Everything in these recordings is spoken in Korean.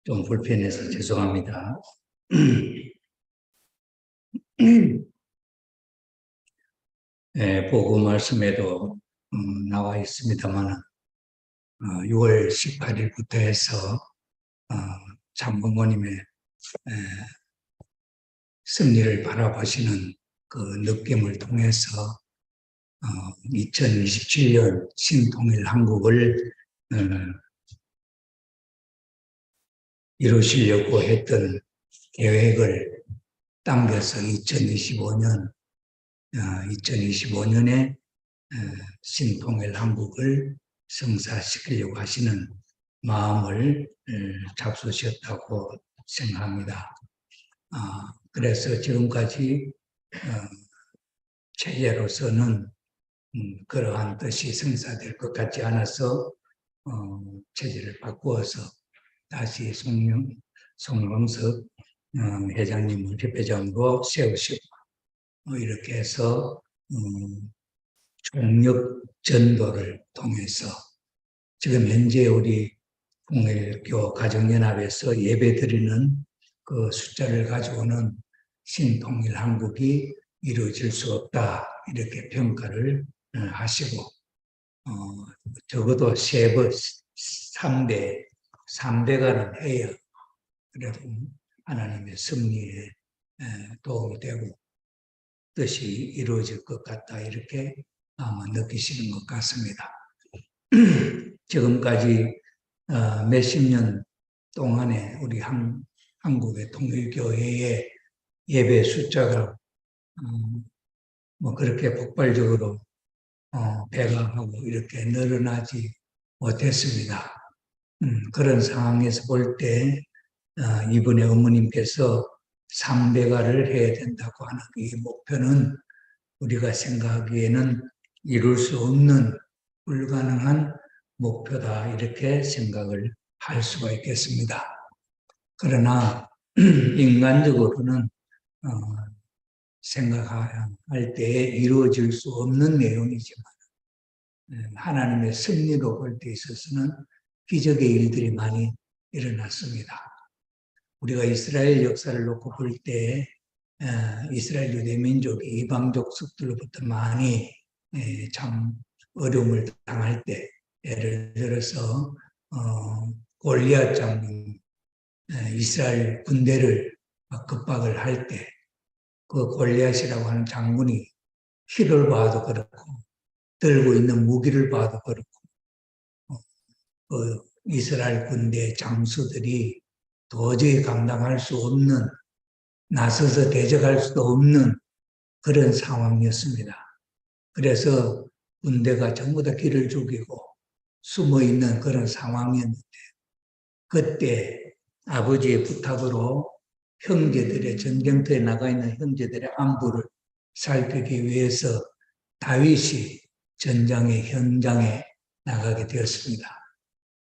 좀 불편해서 죄송합니다. 네, 보고 말씀에도 나와 있습니다만 6월 18일부터 해서 장본모님의 승리를 바라보시는 그 느낌을 통해서 2027년 신통일 한국을 이루시려고 했던 계획을 당겨서 2025년에 신통일 한국을 성사시키려고 하시는 마음을 잡수셨다고 생각합니다. 그래서 지금까지 체제로서는 그러한 뜻이 성사될 것 같지 않아서 체제를 바꾸어서 다시 송광석 회장님을 협회장으로 세우시고 이렇게 해서 총력 전도를 통해서 지금 현재 우리 통일교 가정연합에서 예배드리는 그 숫자를 가지고는 신통일 한국이 이루어질 수 없다 이렇게 평가를 하시고 적어도 3배가는 해야 그래도 하나님의 승리에 도움이 되고 뜻이 이루어질 것 같다 이렇게 아마 느끼시는 것 같습니다. 지금까지 몇십 년 동안에 우리 한국의 통일교회의 예배 숫자가 뭐 그렇게 폭발적으로 배가하고 이렇게 늘어나지 못했습니다. 그런 상황에서 볼 때 이번에 어머님께서 3배가를 해야 된다고 하는 이 목표는 우리가 생각하기에는 이룰 수 없는 불가능한 목표다 이렇게 생각을 할 수가 있겠습니다. 그러나 인간적으로는 생각할 때 이루어질 수 없는 내용이지만 하나님의 승리로 볼 때 있어서는 기적의 일들이 많이 일어났습니다. 우리가 이스라엘 역사를 놓고 볼 때 이스라엘 유대민족이 이방 족속들로부터 많이 참 어려움을 당할 때 예를 들어서 골리앗 장군 이스라엘 군대를 급박을 할 때 그 골리앗이라고 하는 장군이 키를 봐도 그렇고 들고 있는 무기를 봐도 그렇고 그 이스라엘 군대 장수들이 도저히 감당할 수 없는 나서서 대적할 수도 없는 그런 상황이었습니다. 그래서 군대가 전부 다 길을 죽이고 숨어있는 그런 상황이었는데 그때 아버지의 부탁으로 형제들의 전쟁터에 나가 있는 형제들의 안부를 살피기 위해서 다윗이 전장의 현장에 나가게 되었습니다.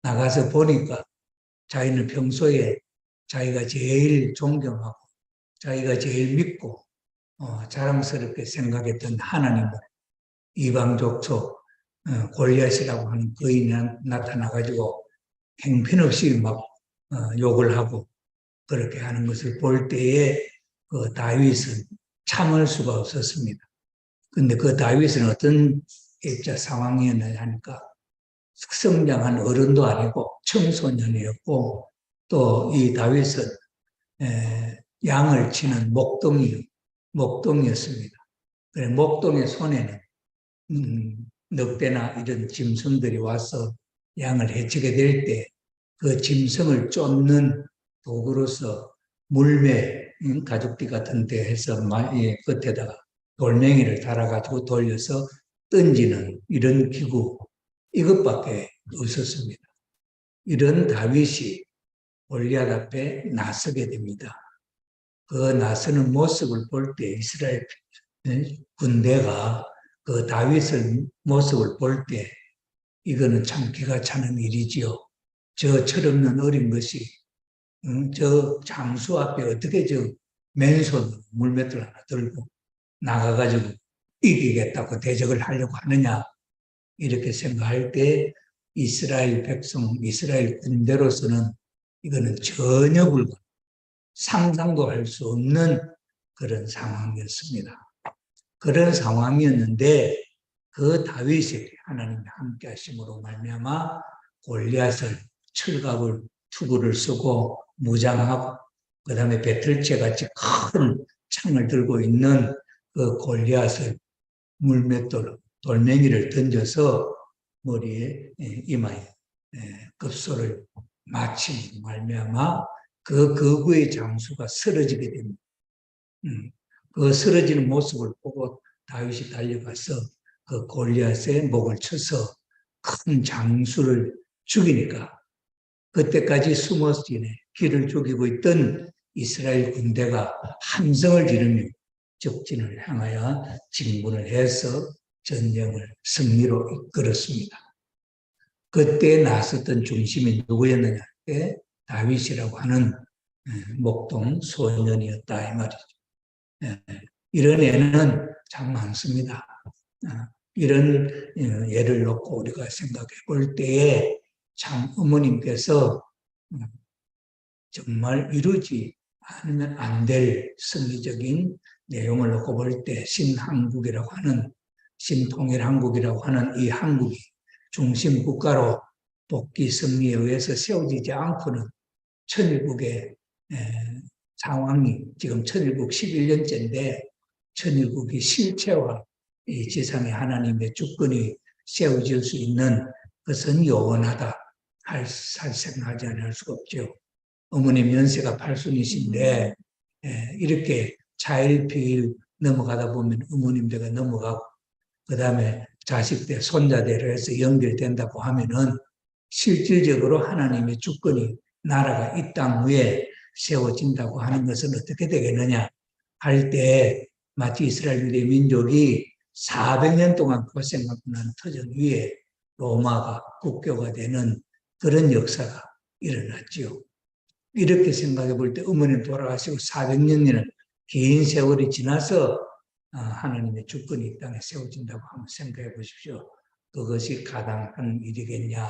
나가서 보니까 자기는 평소에 자기가 제일 존경하고 자기가 제일 믿고 자랑스럽게 생각했던 하나님을 이방 족속 골리앗이라고 하는 거인이 나타나가지고 형편없이 막 욕을 하고 그렇게 하는 것을 볼 때에 그 다윗은 참을 수가 없었습니다. 근데 그 다윗은 어떤 상황이었느냐 하니까 성장한 어른도 아니고 청소년이었고 또 이 다윗은 양을 치는 목동이었습니다. 그래 목동의 손에는 늑대나 이런 짐승들이 와서 양을 해치게 될 때 그 짐승을 쫓는 도구로서 물매, 가죽띠 같은 데 해서 끝에다가 돌멩이를 달아가지고 돌려서 던지는 이런 기구 이것밖에 없었습니다. 이런 다윗이 골리앗 앞에 나서게 됩니다. 그 나서는 모습을 볼 때 이스라엘 군대가 그 다윗의 모습을 볼 때 이거는 참 기가 차는 일이지요. 저 철없는 어린 것이 저 장수 앞에 어떻게 저 맨손으로 물맷돌 하나 들고 나가가지고 이기겠다고 대적을 하려고 하느냐 이렇게 생각할 때 이스라엘 백성, 이스라엘 군대로서는 이거는 전혀 불가, 상상도 할 수 없는 그런 상황이었습니다. 그런 상황이었는데 그 다윗이 하나님이 함께 하심으로 말미암아 골리앗을 철갑을 투구를 쓰고 무장하고 그다음에 배틀채 같이 큰 창을 들고 있는 그 골리앗을 물맷돌 돌멩이를 던져서 머리에 이마에 급소를 맞힌 말미암아 그 거구의 장수가 쓰러지게 됩니다. 그 쓰러지는 모습을 보고 다윗이 달려가서 그 골리앗의 목을 쳐서 큰 장수를 죽이니까 그때까지 숨어서 길을 죽이고 있던 이스라엘 군대가 함성을 지르며 적진을 향하여 진군을 해서 전쟁을 승리로 이끌었습니다. 그때 나섰던 중심이 누구였느냐? 다윗이라고 하는 목동 소년이었다 이 말이죠. 이런 예는 참 많습니다. 이런 예를 놓고 우리가 생각해 볼 때에 참 어머님께서 정말 이루지 않으면 안 될 승리적인 내용을 놓고 볼 때 신한국이라고 하는 신통일한국이라고 하는 이 한국이 중심 국가로 복귀 승리에 의해서 세워지지 않고는 천일국의 상황이 지금 천일국 11년째인데 천일국이 실체와 이 지상의 하나님의 주권이 세워질 수 있는 것은 영원하다 할 생각하지 않을 수가 없죠. 어머님 연세가 8순이신데 이렇게 차일피일 넘어가다 보면 어머님들가 넘어가고 그 다음에 자식들, 손자대로 해서 연결된다고 하면은 실질적으로 하나님의 주권이 나라가 이 땅 위에 세워진다고 하는 것은 어떻게 되겠느냐 할 때 마치 이스라엘 유대 민족이 400년 동안 고생하고 난 터전 위에 로마가 국교가 되는 그런 역사가 일어났지요. 이렇게 생각해 볼 때 어머님 돌아가시고 400년이라는 긴 세월이 지나서 하나님의 주권이 이 땅에 세워진다고 한번 생각해 보십시오. 그것이 가당한 일이겠냐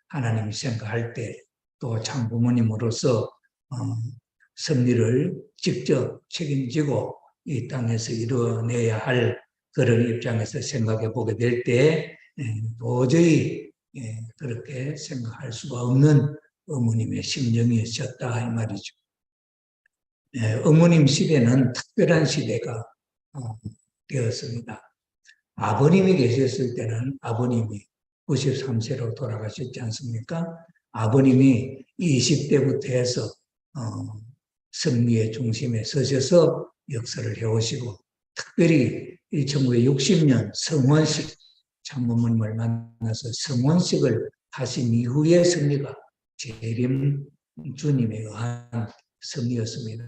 하나님이 생각할 때 또 참 부모님으로서 섭리를 직접 책임지고 이 땅에서 이루어내야 할 그런 입장에서 생각해 보게 될 때 도저히 그렇게 생각할 수가 없는 어머님의 심정이었다 이 말이죠. 어머님 시대는 특별한 시대가 되었습니다. 아버님이 계셨을 때는 아버님이 93세로 돌아가셨지 않습니까? 아버님이 20대부터 해서 승리의 중심에 서셔서 역사를 해오시고 특별히 1960년 성원식 장모님을 만나서 성원식을 하신 이후의 승리가 재림 주님에 의한 승리였습니다.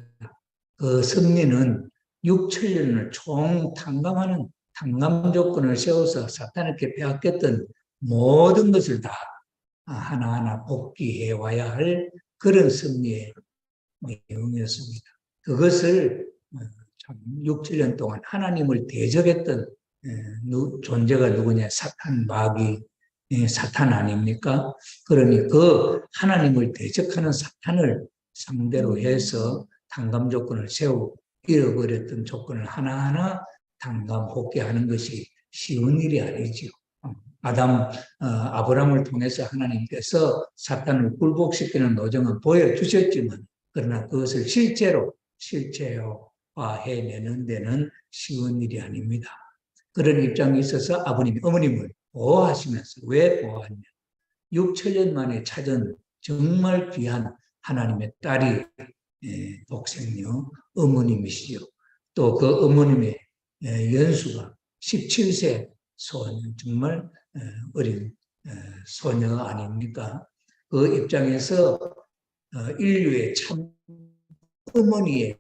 그 승리는 6천년을 총 탕감하는 탕감 조건을 세워서 사탄에게 빼앗겼던 모든 것을 다 하나하나 복귀해 와야 할 그런 승리의 내용이었습니다. 그것을 6, 7년 동안 하나님을 대적했던 존재가 누구냐? 사탄 마귀, 사탄 아닙니까? 그러니 그 하나님을 대적하는 사탄을 상대로 해서 탕감 조건을 세우고 잃어버렸던 조건을 하나하나 탕감 복귀하는 것이 쉬운 일이 아니지요. 아브라함을 통해서 하나님께서 사탄을 굴복시키는 노정은 보여주셨지만 그러나 그것을 실체화해내는 데는 쉬운 일이 아닙니다. 그런 입장에 있어서 아버님이 어머님을 보호하시면서 왜 보호하냐? 6천년 만에 찾은 정말 귀한 하나님의 딸이 독생녀 어머님이시죠. 또 그 어머님의 연수가 17세 소년, 정말 어린 소녀 아닙니까? 그 입장에서 인류의 참 어머니의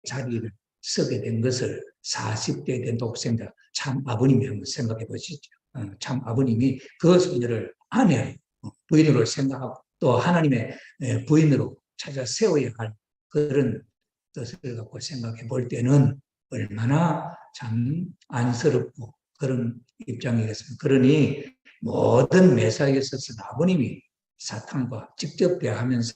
자리를 서게 된 것을 40대 된 독생자 참 아버님이 한번 생각해 보시죠. 참 아버님이 그 소녀를 아내, 부인으로 생각하고 또 하나님의 부인으로 찾아 세워야 할 그런 뜻을 갖고 생각해 볼 때는 얼마나 참 안쓰럽고 그런 입장이겠습니다. 그러니 모든 매사에 있어서 아버님이 사탄과 직접 대하면서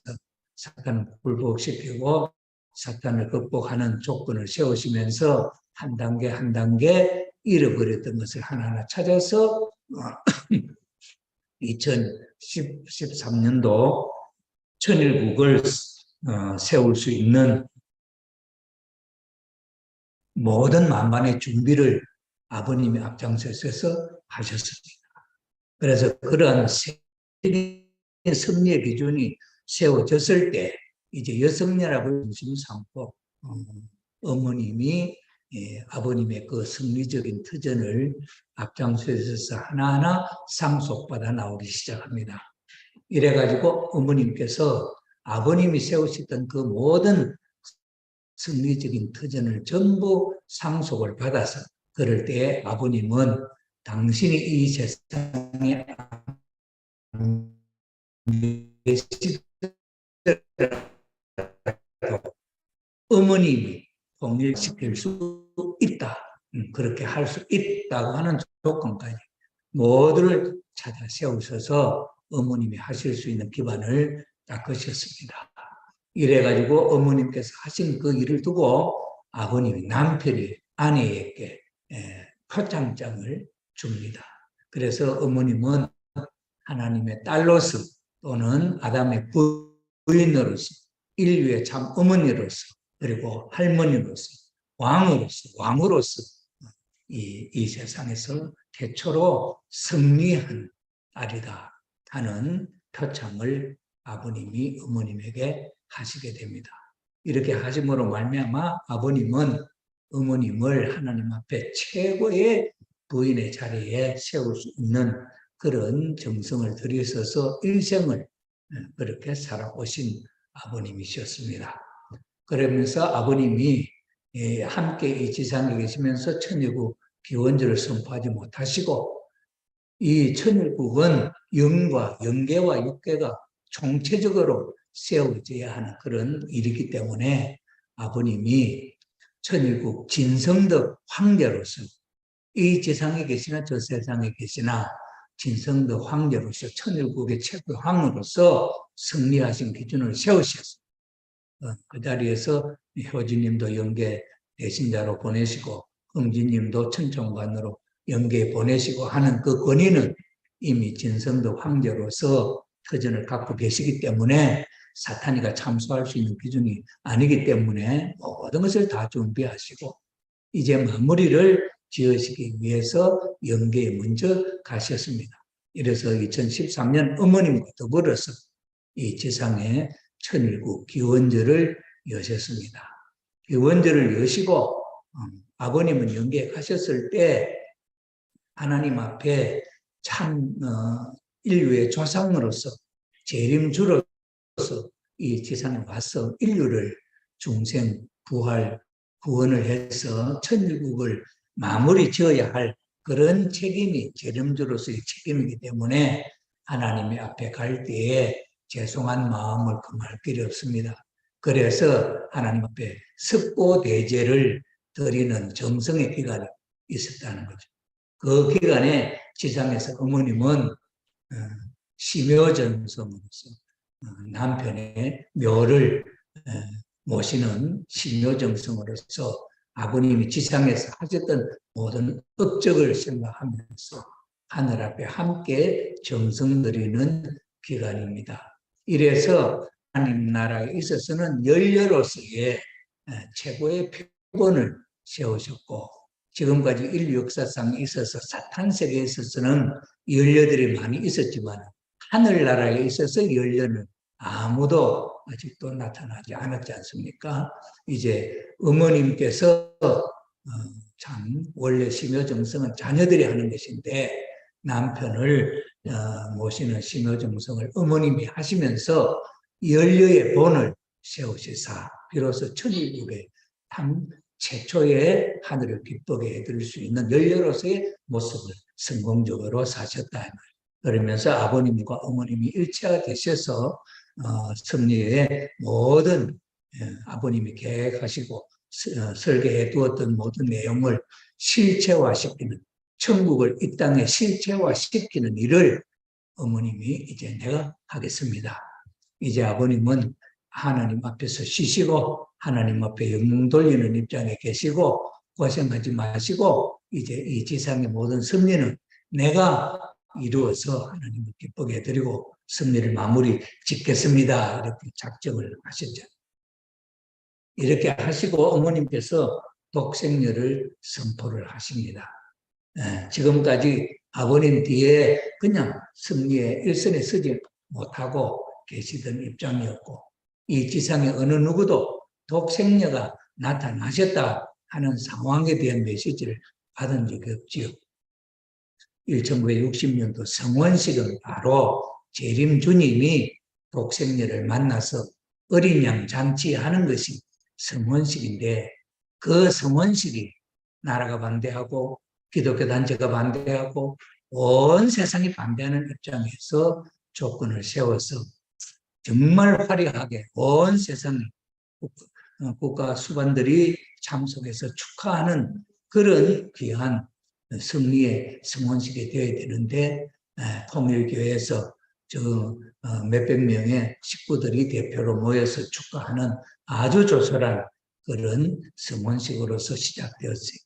사탄을 굴복시키고 사탄을 극복하는 조건을 세우시면서 한 단계 한 단계 잃어버렸던 것을 하나하나 찾아서 2013년도 천일국을 세울 수 있는 모든 만반의 준비를 아버님이 앞장서서 하셨습니다. 그래서 그러한 세계적인 승리의 기준이 세워졌을 때 이제 여성연합을 중심 삼고 어머님이 아버님의 그 승리적인 터전을 앞장서서 하나하나 상속받아 나오기 시작합니다. 이래가지고 어머님께서 아버님이 세우셨던 그 모든 승리적인 터전을 전부 상속을 받아서 그럴 때 아버님은 당신이 이 세상에 어머님이 통일시킬 수 있다. 그렇게 할 수 있다고 하는 조건까지 모두를 찾아 세우셔서 어머님이 하실 수 있는 기반을 닦으셨습니다. 이래가지고 어머님께서 하신 그 일을 두고 아버님이 남편이 아내에게 표창장을 줍니다. 그래서 어머님은 하나님의 딸로서 또는 아담의 부인으로서 인류의 참 어머니로서 그리고 할머니로서 왕으로서 이 세상에서 최초로 승리한 딸이다 하는 표창을 아버님이 어머님에게 하시게 됩니다. 이렇게 하심으로 말미암아 아버님은 어머님을 하나님 앞에 최고의 부인의 자리에 세울 수 있는 그런 정성을 들이셔서 일생을 그렇게 살아오신 아버님이셨습니다. 그러면서 아버님이 함께 이 지상에 계시면서 천일국 기원절을 선포하지 못하시고 이 천일국은 영과 영계와 육계가 총체적으로 세워져야 하는 그런 일이기 때문에 아버님이 천일국 진성덕 황제로서 이 지상에 계시나 저 세상에 계시나 진성덕 황제로서 천일국의 최고 황으로서 승리하신 기준을 세우셨습니다. 그 자리에서 효진님도 영계 대신자로 보내시고 흥진님도 천총관으로 영계에 보내시고 하는 그 권위는 이미 진성덕 황제로서 터전을 갖고 계시기 때문에 사탄이가 참소할 수 있는 기준이 아니기 때문에 모든 것을 다 준비하시고 이제 마무리를 지으시기 위해서 영계에 먼저 가셨습니다. 이래서 2013년 어머님과 더불어서 이 지상에 천일국 기원절을 여셨습니다. 기원절을 여시고 아버님은 영계에 가셨을 때 하나님 앞에 참 인류의 조상으로서 재림주로서 이 지상에 와서 인류를 중생 부활 구원을 해서 천일국을 마무리 지어야 할 그런 책임이 재림주로서의 책임이기 때문에 하나님의 앞에 갈 때에 죄송한 마음을 금할 길이 없습니다. 그래서 하나님 앞에 석고대제를 드리는 정성의 기간이 있었다는 거죠. 그 기간에 지상에서 어머님은 심요정성으로서 남편의 묘를 모시는 심요정성으로서 아버님이 지상에서 하셨던 모든 업적을 생각하면서 하늘 앞에 함께 정성 드리는 기간입니다. 이래서 하나님 나라에 있어서는 연료로서의 최고의 표본을 세우셨고 지금까지 인류 역사상에 있어서 사탄 세계에 있어서는 연료들이 많이 있었지만 하늘나라에 있어서 연료는 아무도 아직도 나타나지 않았지 않습니까? 이제 어머님께서 참 원래 심요정성은 자녀들이 하는 것인데 남편을 모시는 심요정성을 어머님이 하시면서 연료의 본을 세우시사 비로소 천일국의 참 최초의 하늘을 기쁘게 해드릴 수 있는 연료로서의 모습을 성공적으로 사셨다. 그러면서 아버님과 어머님이 일체가 되셔서 승리의 모든 아버님이 계획하시고 설계해 두었던 모든 내용을 실체화시키는 천국을 이 땅에 실체화시키는 일을 어머님이 이제 내가 하겠습니다. 이제 아버님은 하나님 앞에서 쉬시고 하나님 앞에 영웅 돌리는 입장에 계시고 고생하지 마시고 이제 이 지상의 모든 승리는 내가 이루어서 하나님을 기쁘게 해드리고 승리를 마무리 짓겠습니다. 이렇게 작정을 하셨죠. 이렇게 하시고 어머님께서 독생녀를 선포를 하십니다. 지금까지 아버님 뒤에 그냥 승리의 일선에 서지 못하고 계시던 입장이었고 이 지상의 어느 누구도 독생녀가 나타나셨다 하는 상황에 대한 메시지를 받은 적이 없지요. 1960년도 성원식은 바로 재림 주님이 독생녀를 만나서 어린 양 잔치하는 것이 성원식인데 그 성원식이 나라가 반대하고 기독교 단체가 반대하고 온 세상이 반대하는 입장에서 조건을 세워서 정말 화려하게 온 세상 국가 수반들이 참석해서 축하하는 그런 귀한 승리의 성원식이 되어야 되는데 통일교회에서 몇백 명의 식구들이 대표로 모여서 축하하는 아주 조촐한 그런 성원식으로서 시작되었어요.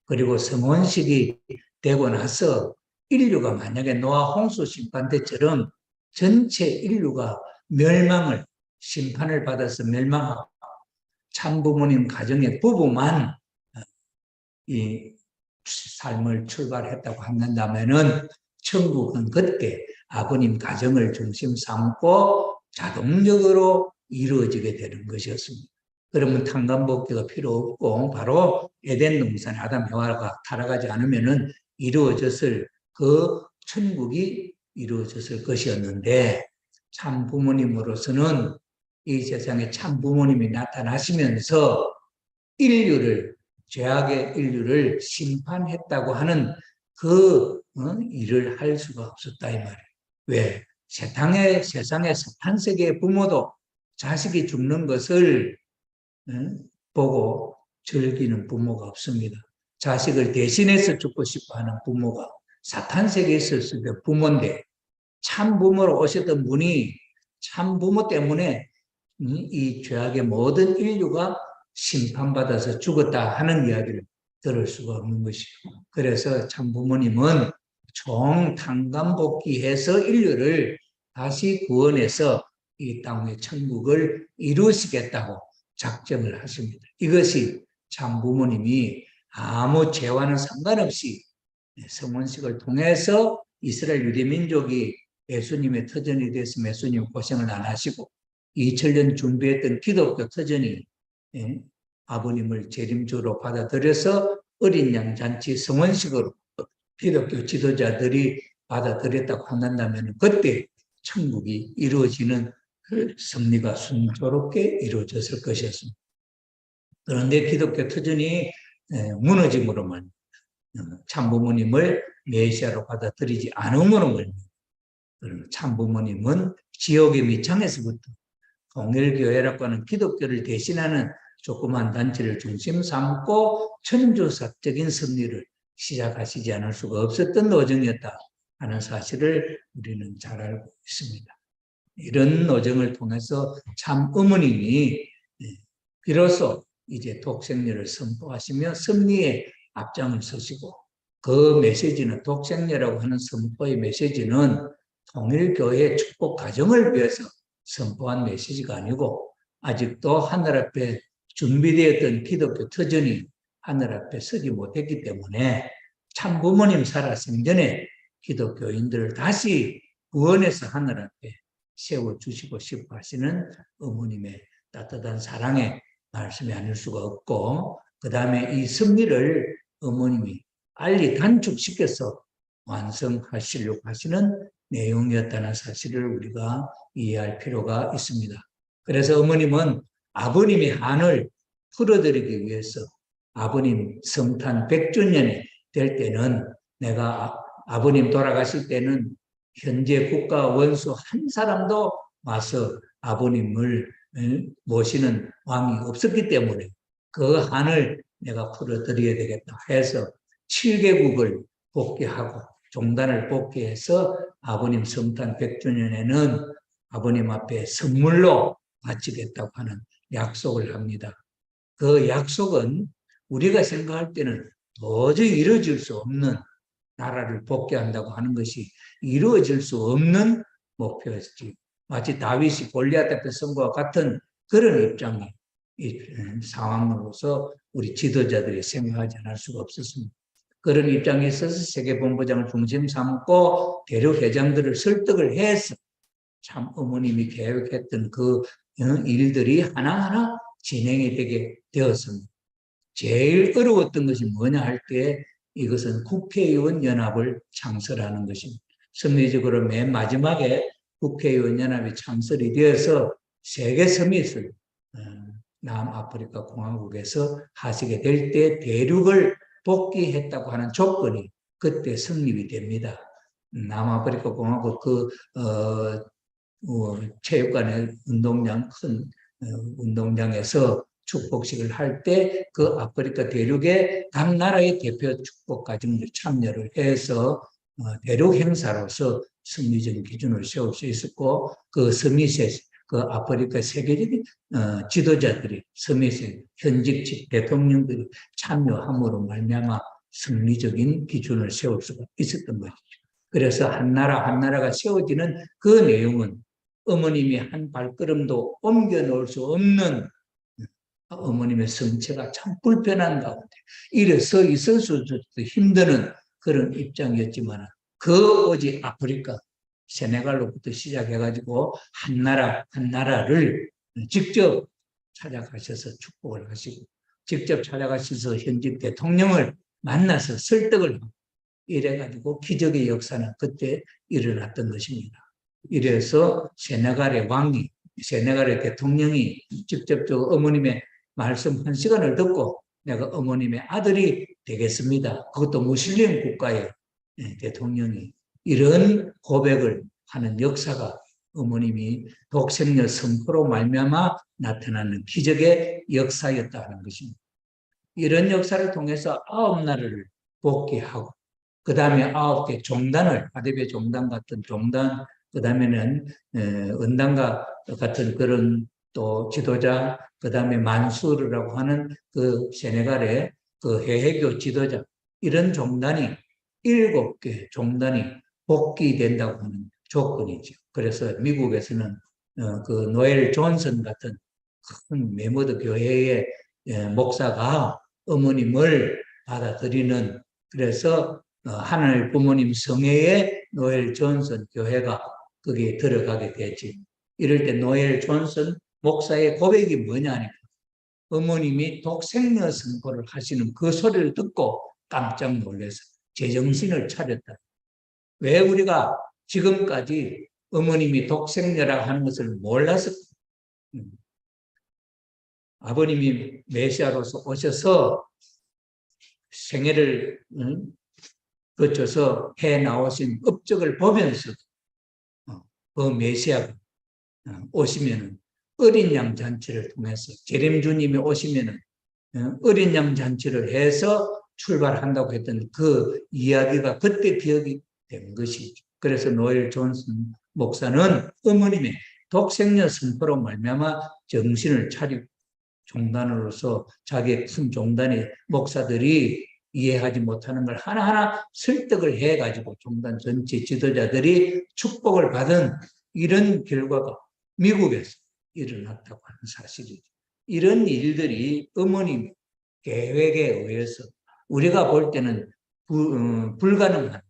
그리고 성원식이 되고 나서 인류가 만약에 노아 홍수 심판 때처럼 전체 인류가 멸망을 심판을 받아서 멸망하고 참부모님 가정의 부부만 이 삶을 출발했다고 한다면은 천국은 그때 아버님 가정을 중심 삼고 자동적으로 이루어지게 되는 것이었습니다. 그러면 탄감복기가 필요 없고 바로 에덴 동산에 아담 해와가 타락하지 않으면은 이루어졌을 그 천국이 이루어졌을 것이었는데 참 부모님으로서는 이 세상에 참 부모님이 나타나시면서 인류를 죄악의 인류를 심판했다고 하는 그 일을 할 수가 없었다 이 말이에요. 왜? 세상의 사탄세계의 부모도 자식이 죽는 것을 보고 즐기는 부모가 없습니다. 자식을 대신해서 죽고 싶어하는 부모가 사탄세계에 있었을 때 부모인데 참 부모로 오셨던 분이 참 부모 때문에 이 죄악의 모든 인류가 심판받아서 죽었다 하는 이야기를 들을 수가 없는 것이죠. 그래서 참 부모님은 총탕감복귀해서 인류를 다시 구원해서 이 땅의 천국을 이루시겠다고 작정을 하십니다. 이것이 참 부모님이 아무 죄와는 상관없이 성원식을 통해서 이스라엘 유대민족이 예수님의 터전이 돼서 예수님 고생을 안 하시고 2000년 준비했던 기독교 터전이 아버님을 재림주로 받아들여서 어린 양 잔치 성원식으로 기독교 지도자들이 받아들였다고 한다면 그때 천국이 이루어지는 그 승리가 순조롭게 이루어졌을 것이었습니다. 그런데 기독교 터전이 무너짐으로만 참부모님을 메시아로 받아들이지 않음으로만 참부모님은 지옥의 밑창에서부터 통일교회라고 하는 기독교를 대신하는 조그만 단체를 중심 삼고 천주사적인 승리를 시작하시지 않을 수가 없었던 노정이었다 하는 사실을 우리는 잘 알고 있습니다. 이런 노정을 통해서 참 어머님이 비로소 이제 독생녀를 선포하시며 승리의 앞장을 서시고 그 메시지는 독생녀라고 하는 선포의 메시지는 통일교회의 축복 가정을 위해서 선포한 메시지가 아니고 아직도 하늘 앞에 준비되었던 기독교 터전이 하늘 앞에 서지 못했기 때문에 참 부모님 살아 생전에 기독교인들을 다시 구원해서 하늘 앞에 세워주시고 싶어 하시는 어머님의 따뜻한 사랑의 말씀이 아닐 수가 없고 그 다음에 이 승리를 어머님이 빨리 단축시켜서 완성하시려고 하시는 내용이었다는 사실을 우리가 이해할 필요가 있습니다. 그래서 어머님은 아버님의 한을 풀어드리기 위해서 아버님 성탄 100주년이 될 때는 내가 아버님 돌아가실 때는 현재 국가 원수 한 사람도 와서 아버님을 모시는 왕이 없었기 때문에 그 한을 내가 풀어드려야 되겠다 해서 7개국을 복귀하고 종단을 복귀해서 아버님 성탄 100주년에는 아버님 앞에 선물로 바치겠다고 하는 약속을 합니다. 그 약속은 우리가 생각할 때는 도저히 이루어질 수 없는, 나라를 복귀한다고 하는 것이 이루어질 수 없는 목표였지. 마치 다윗이 골리앗 앞에 선 것과 같은 그런 입장이 상황으로서 우리 지도자들이 생각하지 않을 수가 없었습니다. 그런 입장에 있어서 세계본부장을 중심 삼고 대륙 회장들을 설득을 해서 참 어머님이 계획했던 그 일들이 하나하나 진행이 되게 되었습니다. 제일 어려웠던 것이 뭐냐 할 때 이것은 국회의원 연합을 창설하는 것입니다. 섭리적으로 맨 마지막에 국회의원 연합이 창설이 되어서 세계 서밋을 남아프리카 공화국에서 하시게 될 때 대륙을 복귀했다고 하는 조건이 그때 성립이 됩니다. 남아프리카 공화국 체육관의 운동장, 큰 운동장에서 축복식을 할 때 그 아프리카 대륙의 각 나라의 대표 축복 가정들 참여를 해서 대륙 행사로서 승리적인 기준을 세울 수 있었고, 그 서밋에 그 아프리카 세계적인 지도자들이, 서밋에 현직 대통령들이 참여함으로 말미암아 승리적인 기준을 세울 수가 있었던 것이죠. 그래서 한 나라가 세워지는 그 내용은 어머님이 한 발걸음도 옮겨 놓을 수 없는 어머님의 성체가 참 불편한 가운데 이래서 있을 수도 힘드는 그런 입장이었지만, 그 오직 아프리카 세네갈로부터 시작해가지고 한 나라를 직접 찾아가셔서 축복을 하시고, 직접 찾아가셔서 현직 대통령을 만나서 설득을 하고, 이래가지고 기적의 역사는 그때 일어났던 것입니다. 이래서 세네갈의 왕이, 세네갈의 대통령이 직접적으로 어머님의 말씀 한 시간을 듣고 내가 어머님의 아들이 되겠습니다. 그것도 무슬림 국가의 대통령이 이런 고백을 하는 역사가 어머님이 독생녀 선포로 말미암아 나타나는 기적의 역사였다는 것입니다. 이런 역사를 통해서 9나라를 복귀하고, 그 다음에 9개 종단을, 아데베 종단 같은 종단, 그 다음에는 은단과 같은 그런 또 지도자, 그 다음에 만수르라고 하는 그 세네갈의 그 해외교 지도자, 이런 종단이 7개 종단이 복귀된다고 하는 조건이죠. 그래서 미국에서는 그 노엘 존슨 같은 큰 메모드 교회의 목사가 어머님을 받아들이는, 그래서 하늘 부모님 성회의 노엘 존슨 교회가 거기에 들어가게 되지. 이럴 때 노엘 존슨 목사의 고백이 뭐냐니까, 어머님이 독생녀 선포를 하시는 그 소리를 듣고 깜짝 놀라서 제정신을 차렸다. 왜 우리가 지금까지 어머님이 독생녀라고 하는 것을 몰라서, 아버님이 메시아로서 오셔서 생애를 거쳐서 해 나오신 업적을 보면서 그 메시아가 오시면은 어린 양 잔치를 통해서, 재림주님이 오시면은 어린 양 잔치를 해서 출발한다고 했던 그 이야기가 그때 기억이 된 것이죠. 그래서 노엘 존슨 목사는 어머님의 독생녀 선포로 말미암아 정신을 차리고, 종단으로서 자기의 큰 종단의 목사들이 이해하지 못하는 걸 하나하나 설득을 해가지고 종단 전체 지도자들이 축복을 받은 이런 결과가 미국에서 일어났다고 하는 사실이죠. 이런 일들이 어머님 계획에 의해서 우리가 볼 때는 불가능한,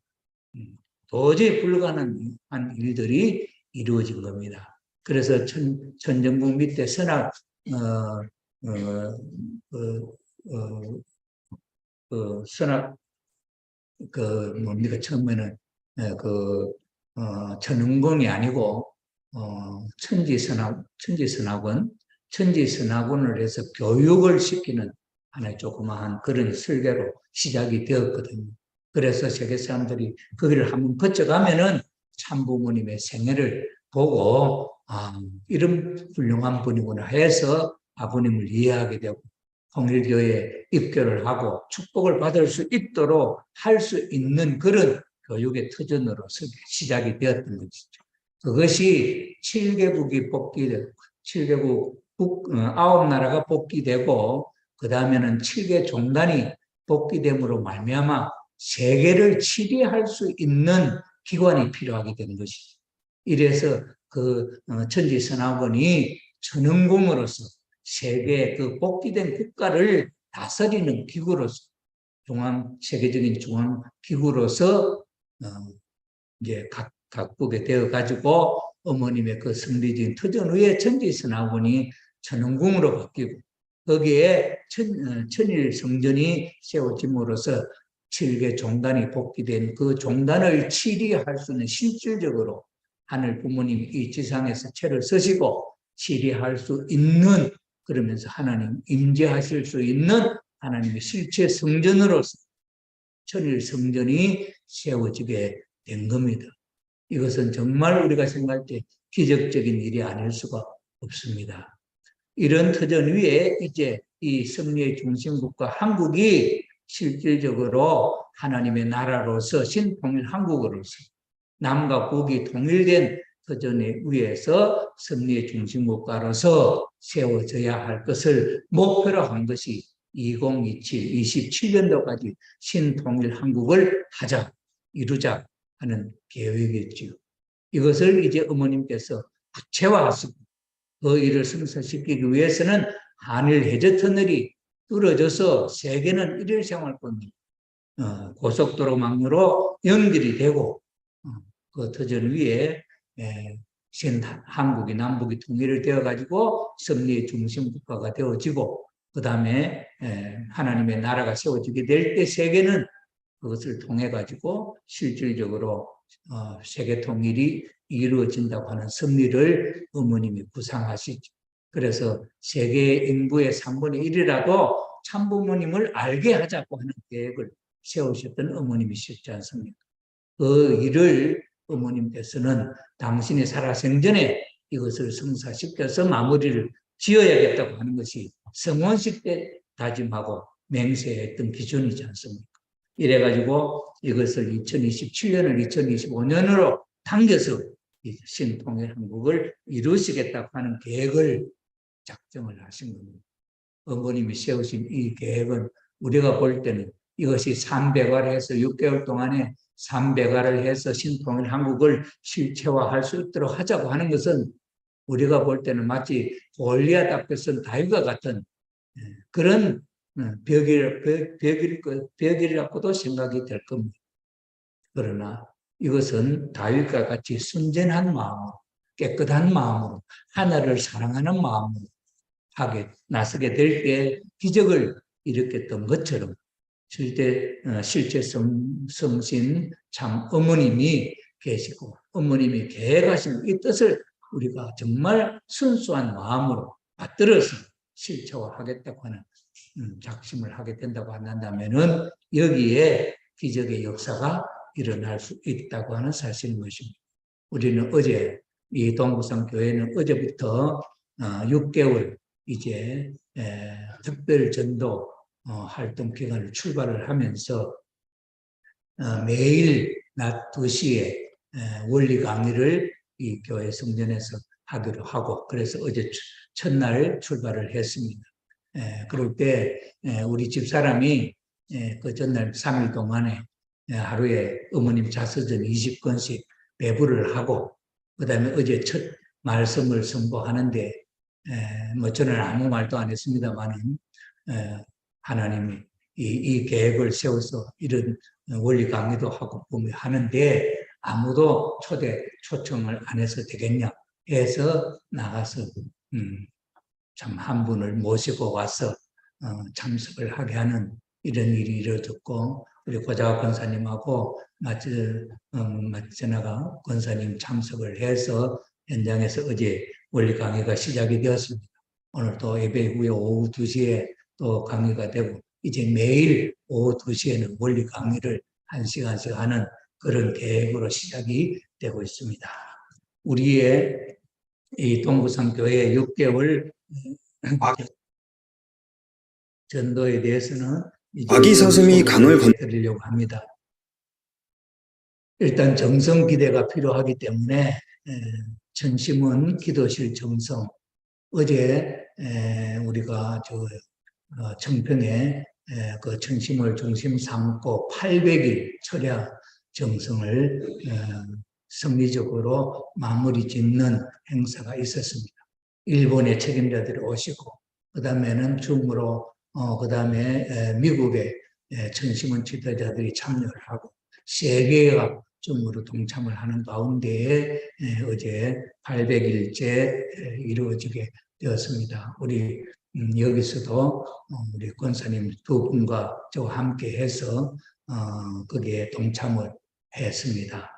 도저히 불가능한 일들이 이루어진 겁니다. 그래서 천정국 밑에 선악 선악 뭡니까, 처음에는 천흥궁이 아니고 천지선악원을 해서 교육을 시키는 하나의 조그마한 그런 설계로 시작이 되었거든요. 그래서 세계 사람들이 거기를 한번 거쳐가면은 참부모님의 생애를 보고 이런 훌륭한 분이구나 해서 아버님을 이해하게 되고, 통일교회에 입교를 하고 축복을 받을 수 있도록 할 수 있는 그런 교육의 터전으로 시작이 되었던 것이죠. 그것이 7개국이 복귀되고 7개국, 9나라가 복귀되고, 그 다음에는 7개 종단이 복귀됨으로 말미암아 세계를 치리할 수 있는 기관이 필요하게 된 것이죠. 이래서 그 천지선화원이 천흥공으로서 세계 그 복귀된 국가를 다스리는 기구로서 세계적인 중앙 기구로서 이제 각국에 되어 가지고 어머님의 그 승리적인 터전 위에 천지선화원이 천흥궁으로 바뀌고 거기에 천일 성전이 세워짐으로써 7개 종단이 복귀된 그 종단을 치리할 수 있는 실질적으로 하늘 부모님이 이 지상에서 채를 쓰시고 치리할 수 있는, 그러면서 하나님 임재하실 수 있는 하나님의 실체 성전으로서 천일 성전이 세워지게 된 겁니다. 이것은 정말 우리가 생각할 때 기적적인 일이 아닐 수가 없습니다. 이런 터전 위에 이제 이 승리의 중심국가 한국이 실질적으로 하나님의 나라로서 신통일 한국으로서 남과 북이 통일된 터전 위에서 승리의 중심국가로서 세워져야 할 것을 목표로 한 것이 2027, 27년도까지 신통일 한국을 하자, 이루자 하는 계획이었지요. 이것을 이제 어머님께서 구체화하시고 그 일을 성사시키기 위해서는 한일 해저 터널이 뚫어져서 세계는 일일생활권 고속도로망으로 연결이 되고 그 터전 위에 한국이 남북이 통일을 되어가지고 승리의 중심국가가 되어지고 그 다음에 하나님의 나라가 세워지게 될 때 세계는 그것을 통해 가지고 실질적으로 세계 통일이 이루어진다고 하는 승리를 어머님이 구상하시죠. 그래서 세계 인구의 3분의 1이라도 참부모님을 알게 하자고 하는 계획을 세우셨던 어머님이셨지 않습니까? 그 일을 어머님께서는 당신이 살아생전에 이것을 성사시켜서 마무리를 지어야겠다고 하는 것이 성원식 때 다짐하고 맹세했던 기준이지 않습니까? 이래가지고 이것을 2027년을 2025년으로 당겨서 신통일 한국을 이루시겠다고 하는 계획을 작정을 하신 겁니다. 어머님이 세우신 이 계획은 우리가 볼 때는 이것이 300화를 해서 6개월 동안에 300화를 해서 신통일 한국을 실체화할 수 있도록 하자고 하는 것은 우리가 볼 때는 마치 골리앗 앞에 선 다윗과 같은 그런 벽이라고도 생각이 될 겁니다. 그러나 이것은 다윗과 같이 순전한 마음으로, 깨끗한 마음으로, 하나를 사랑하는 마음으로 하게 나서게 될 때 기적을 일으켰던 것처럼 실제 성신 참 어머님이 계시고 어머님이 계획하신 이 뜻을 우리가 정말 순수한 마음으로 받들어서 실체화하겠다고 하는 작심을 하게 된다고 한다면은 여기에 기적의 역사가 일어날 수 있다고 하는 사실인 것입니다. 우리는 어제 이 동부산 교회는 어제부터 6개월 이제 특별 전도 활동 기간을 출발을 하면서 매일 낮 2시에 원리 강의를 이 교회 성전에서 하기로 하고 그래서 어제 첫날 출발을 했습니다. 그럴 때 우리 집사람이 그 전날 3일 동안에 하루에 어머님 자서전 20권씩 배부를 하고 그 다음에 어제 첫 말씀을 선포하는데 뭐 저는 아무 말도 안 했습니다만은 하나님이 이 계획을 세워서 이런 원리 강의도 하고 하는데 아무도 초청을 안 해서 되겠냐 해서 나가서 참 한 분을 모시고 와서 참석을 하게 하는 이런 일이 이루어졌고 우리 고자와 권사님하고 마츠나가 권사님 참석을 해서 현장에서 어제 원리 강의가 시작이 되었습니다. 오늘 또 예배 후에 오후 2시에 또 강의가 되고 이제 매일 오후 2시에는 원리 강의를 1시간씩 하는 그런 계획으로 시작이 되고 있습니다. 우리의 이 동부산 교회 6개월 전도에 대해서는 아기 사슴이 강을 드리려고 합니다. 일단 정성 기대가 필요하기 때문에 전심은 기도실 정성, 어제 우리가 청평에 그 청심을 중심 삼고 800일 철야 정성을 승리적으로 마무리 짓는 행사가 있었습니다. 일본의 책임자들이 오시고, 그 다음에는 중으로, 그 다음에 미국의 청심원 지도자들이 참여를 하고, 세계가 중으로 동참을 하는 가운데에 어제 800일째 이루어지게 되었습니다. 우리 여기서도 우리 권사님 두 분과 저와 함께 해서 거기에 동참을 했습니다.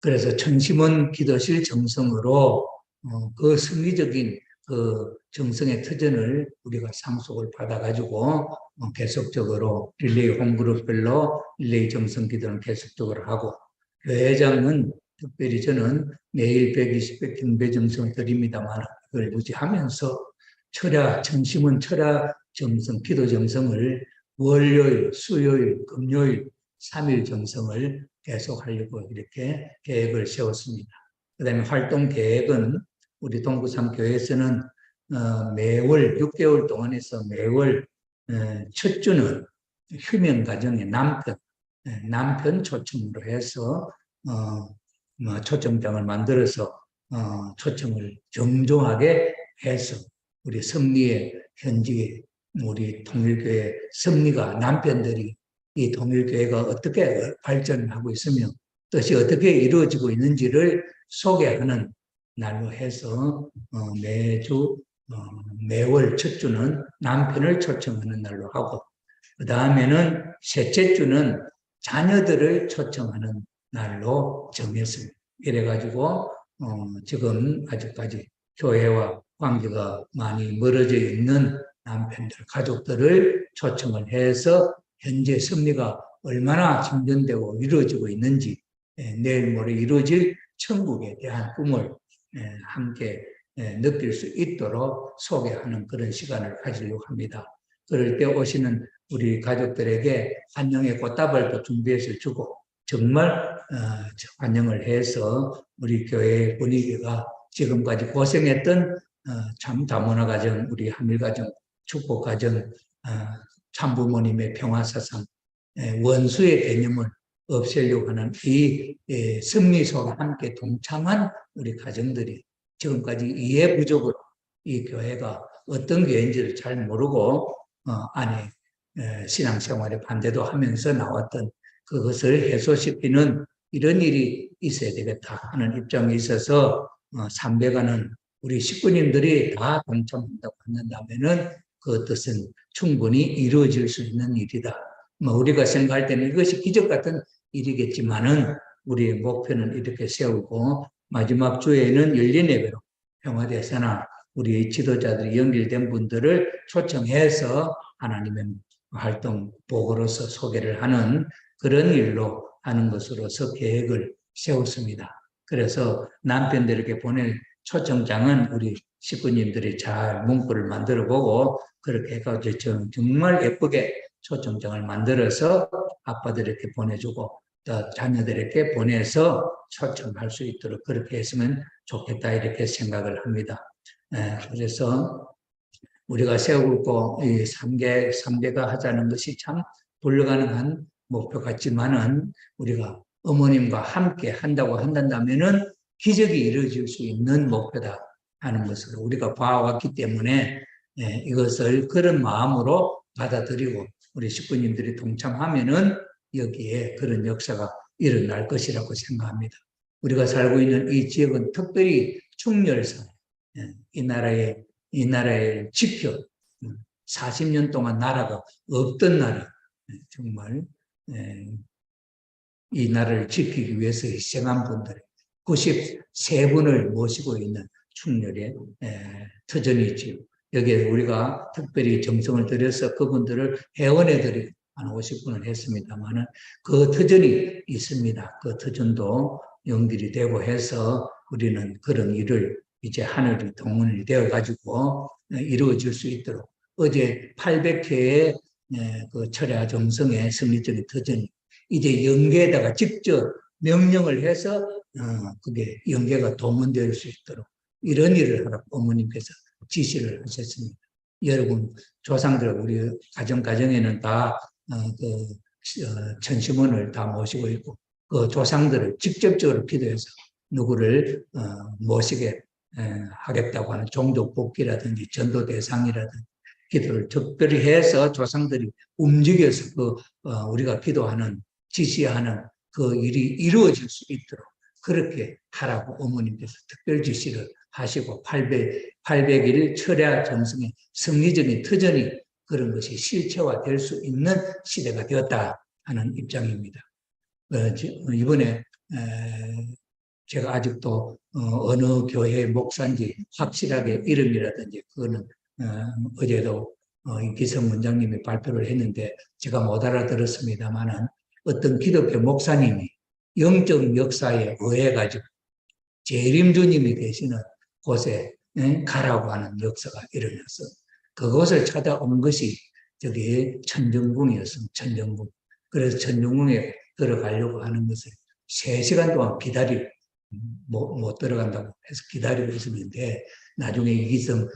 그래서 청심원 기도실 정성으로 그 승리적인 그 정성의 터전을 우리가 상속을 받아가지고 계속적으로 릴레이 홈그룹별로 릴레이 정성 기도는 계속적으로 하고, 교회장은 특별히 저는 매일 120배 경배 정성을 드립니다만 그걸 유지하면서 청심원 철야 정성, 기도 정성을 월요일, 수요일, 금요일 3일 정성을 계속하려고 이렇게 계획을 세웠습니다. 그 다음에 활동 계획은 우리 동구삼교회에서는 매월 6개월 동안에서 매월 첫 주는 휴면가정의 남편 초청으로 해서 초청장을 만들어서 초청을 정중하게 해서 우리 성리의 현지 우리 통일교회 성리가 남편들이 이 통일교회가 어떻게 발전하고 있으며 뜻이 어떻게 이루어지고 있는지를 소개하는 날로 해서 매월 첫 주는 남편을 초청하는 날로 하고, 그 다음에는 셋째 주는 자녀들을 초청하는 날로 정했습니다. 이래가지고 지금 아직까지 교회와 관계가 많이 멀어져 있는 남편들, 가족들을 초청을 해서 현재 승리가 얼마나 진전되고 이루어지고 있는지, 내일 모레 이루어질 천국에 대한 꿈을 함께 느낄 수 있도록 소개하는 그런 시간을 가지려고 합니다. 그럴 때 오시는 우리 가족들에게 환영의 꽃다발도 준비해서 주고, 정말 환영을 해서 우리 교회의 분위기가 지금까지 고생했던 참 다문화 가정, 우리 한일 가정, 축복 가정, 참부모님의 평화사상, 원수의 개념을 없애려고 하는 이 승리 속에 함께 동참한 우리 가정들이 지금까지 이해 부족으로 이 교회가 어떤 교회인지를 잘 모르고 안에 신앙생활에 반대도 하면서 나왔던 그것을 해소시키는 이런 일이 있어야 되겠다 하는 입장에 있어서 삼배가는 우리 식구님들이 다 동참한다고 한다면은 그 뜻은 충분히 이루어질 수 있는 일이다. 우리가 생각할 때는 이것이 기적 같은 일이겠지만은 우리의 목표는 이렇게 세우고, 마지막 주에는 열린 예배로 평화대사나 우리 지도자들이 연결된 분들을 초청해서 하나님의 활동 보고로서 소개를 하는 그런 일로 하는 것으로서 계획을 세웠습니다. 그래서 남편들에게 보낼 초청장은 우리 식구님들이 잘 문구를 만들어 보고 그렇게 해가지고 정말 예쁘게 초청장을 만들어서 아빠들에게 보내주고 또 자녀들에게 보내서 초청할 수 있도록 그렇게 했으면 좋겠다 이렇게 생각을 합니다. 그래서 우리가 세우고 이 3개가 하자는 것이 참 불가능한 목표 같지만은 우리가 어머님과 함께 한다고 한다면은 기적이 이루어질 수 있는 목표다 하는 것을 우리가 봐왔기 때문에 이것을 그런 마음으로 받아들이고 우리 식구님들이 동참하면은 여기에 그런 역사가 일어날 것이라고 생각합니다. 우리가 살고 있는 이 지역은 특별히 충렬사, 이 나라를 지켜 40년 동안 나라가 없던 나라, 정말 이 나라를 지키기 위해서 희생한 분들 93분을 모시고 있는 충렬의 터전이지요. 여기에 우리가 특별히 정성을 들여서 그분들을 회원해드리고 한 50분을 했습니다만 그 터전이 있습니다. 그 터전도 연결이 되고 해서 우리는 그런 일을 이제 하늘이 동원이 되어가지고 이루어질 수 있도록 어제 800회의 그 철야 정성의 승리적인 터전이 이제 연계에다가 직접 명령을 해서 그게 연계가 동원될 수 있도록 이런 일을 하라고 어머님께서 지시를 하셨습니다. 여러분 조상들 우리 가정에는 다 천심원을 다 모시고 있고 그 조상들을 직접적으로 기도해서 누구를 모시게 하겠다고 하는 종족 복귀라든지 전도 대상이라든지 기도를 특별히 해서 조상들이 움직여서 우리가 기도하는 지시하는 그 일이 이루어질 수 있도록 그렇게 하라고 어머님께서 특별 지시를 하시고 800일 철야 정성의 성리적인 터전이 그런 것이 실체화될 수 있는 시대가 되었다 하는 입장입니다. 이번에 제가 아직도 어느 교회 목사인지 확실하게 이름이라든지 그거는 어제도 이기성 원장님이 발표를 했는데 제가 못 알아들었습니다만은 어떤 기독교 목사님이 영적 역사에 의해가지고 재림주님이 되시는 곳에 가라고 하는 역사가 일어나서 그곳을 찾아온 것이 저기 천정궁이었습니다. 천정궁. 그래서 천정궁에 들어가려고 하는 것을 3시간 동안 못 들어간다고 해서 기다리고 있었는데 나중에 이기성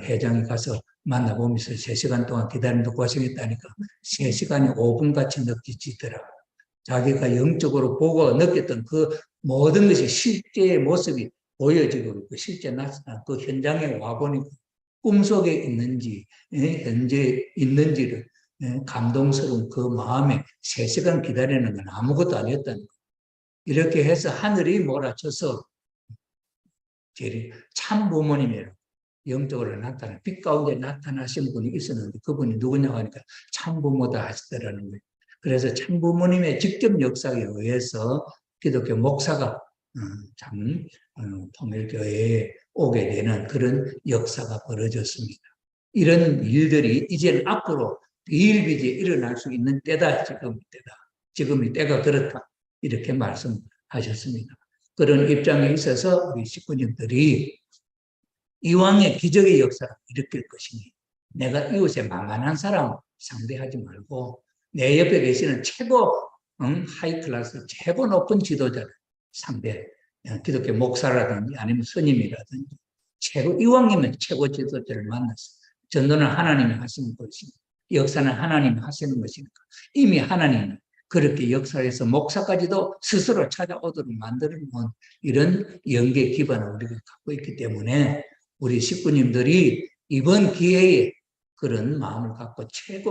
회장이 가서 만나보면서 3시간 동안 기다리는데 고생했다니까 3시간이 5분같이 느껴지더라고. 자기가 영적으로 보고 느꼈던 그 모든 것이 실제의 모습이 보여지고 있고 실제 나타난 그 현장에 와보니까 꿈속에 있는지 현재 있는지를 감동스러운 그 마음에 3시간 기다리는 건 아무것도 아니었다는 거예요. 이렇게 해서 하늘이 몰아쳐서 참 부모님이라고 영적으로 나타나 빛 가운데 나타나신 분이 있었는데 그분이 누구냐고 하니까 참 부모다 하시더라는 거예요. 그래서 참 부모님의 직접 역사에 의해서 기독교 목사가 참 통일교회에 오게 되는 그런 역사가 벌어졌습니다. 이런 일들이 이제는 앞으로 비일비재에 일어날 수 있는 때다. 지금이 때가 그렇다. 이렇게 말씀하셨습니다. 그런 입장에 있어서 우리 식구님들이 이왕의 기적의 역사를 일으킬 것이니 내가 이웃에 만만한 사람 상대하지 말고 내 옆에 계시는 최고 하이 클래스 최고 높은 지도자를 상대 기독교 목사라든지 아니면 스님이라든지 이왕이면 최고 지도자를 만나서 전도는 하나님이 하시는 것이니까 역사는 하나님이 하시는 것이니까 이미 하나님은 그렇게 역사에서 목사까지도 스스로 찾아오도록 만들어 놓은 이런 연계 기반을 우리가 갖고 있기 때문에 우리 식구님들이 이번 기회에 그런 마음을 갖고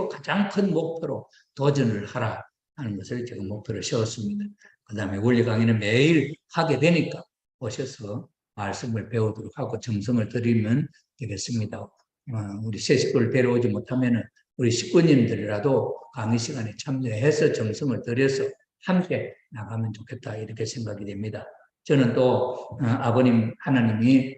가장 큰 목표로 도전을 하라 하는 것을 제가 목표로 세웠습니다. 그 다음에 원리 강의는 매일 하게 되니까 오셔서 말씀을 배우도록 하고 정성을 들이면 되겠습니다. 우리 새 식구를 데려오지 못하면 우리 식구님들이라도 강의 시간에 참여해서 정성을 들여서 함께 나가면 좋겠다 이렇게 생각이 됩니다. 저는 또 아버님이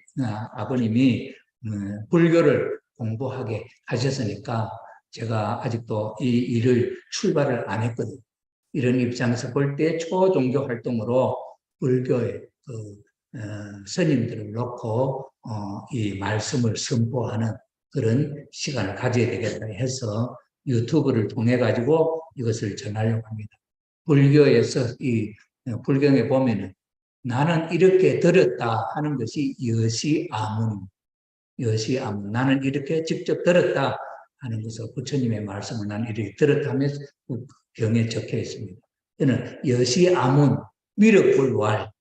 불교를 공부하게 하셨으니까 제가 아직도 이 일을 출발을 안 했거든요. 이런 입장에서 볼 때 초종교 활동으로 불교의 스님들을 놓고 이 말씀을 선포하는 그런 시간을 가져야 되겠다 해서 유튜브를 통해 가지고 이것을 전하려고 합니다. 불교에서 이 불경에 보면은 나는 이렇게 들었다 하는 것이 여시아문. 나는 이렇게 직접 들었다 하는 것을 부처님의 말씀을 나는 이렇게 들었다 하면서 경에 적혀 있습니다. 저는 여시아문, 미륵불왈,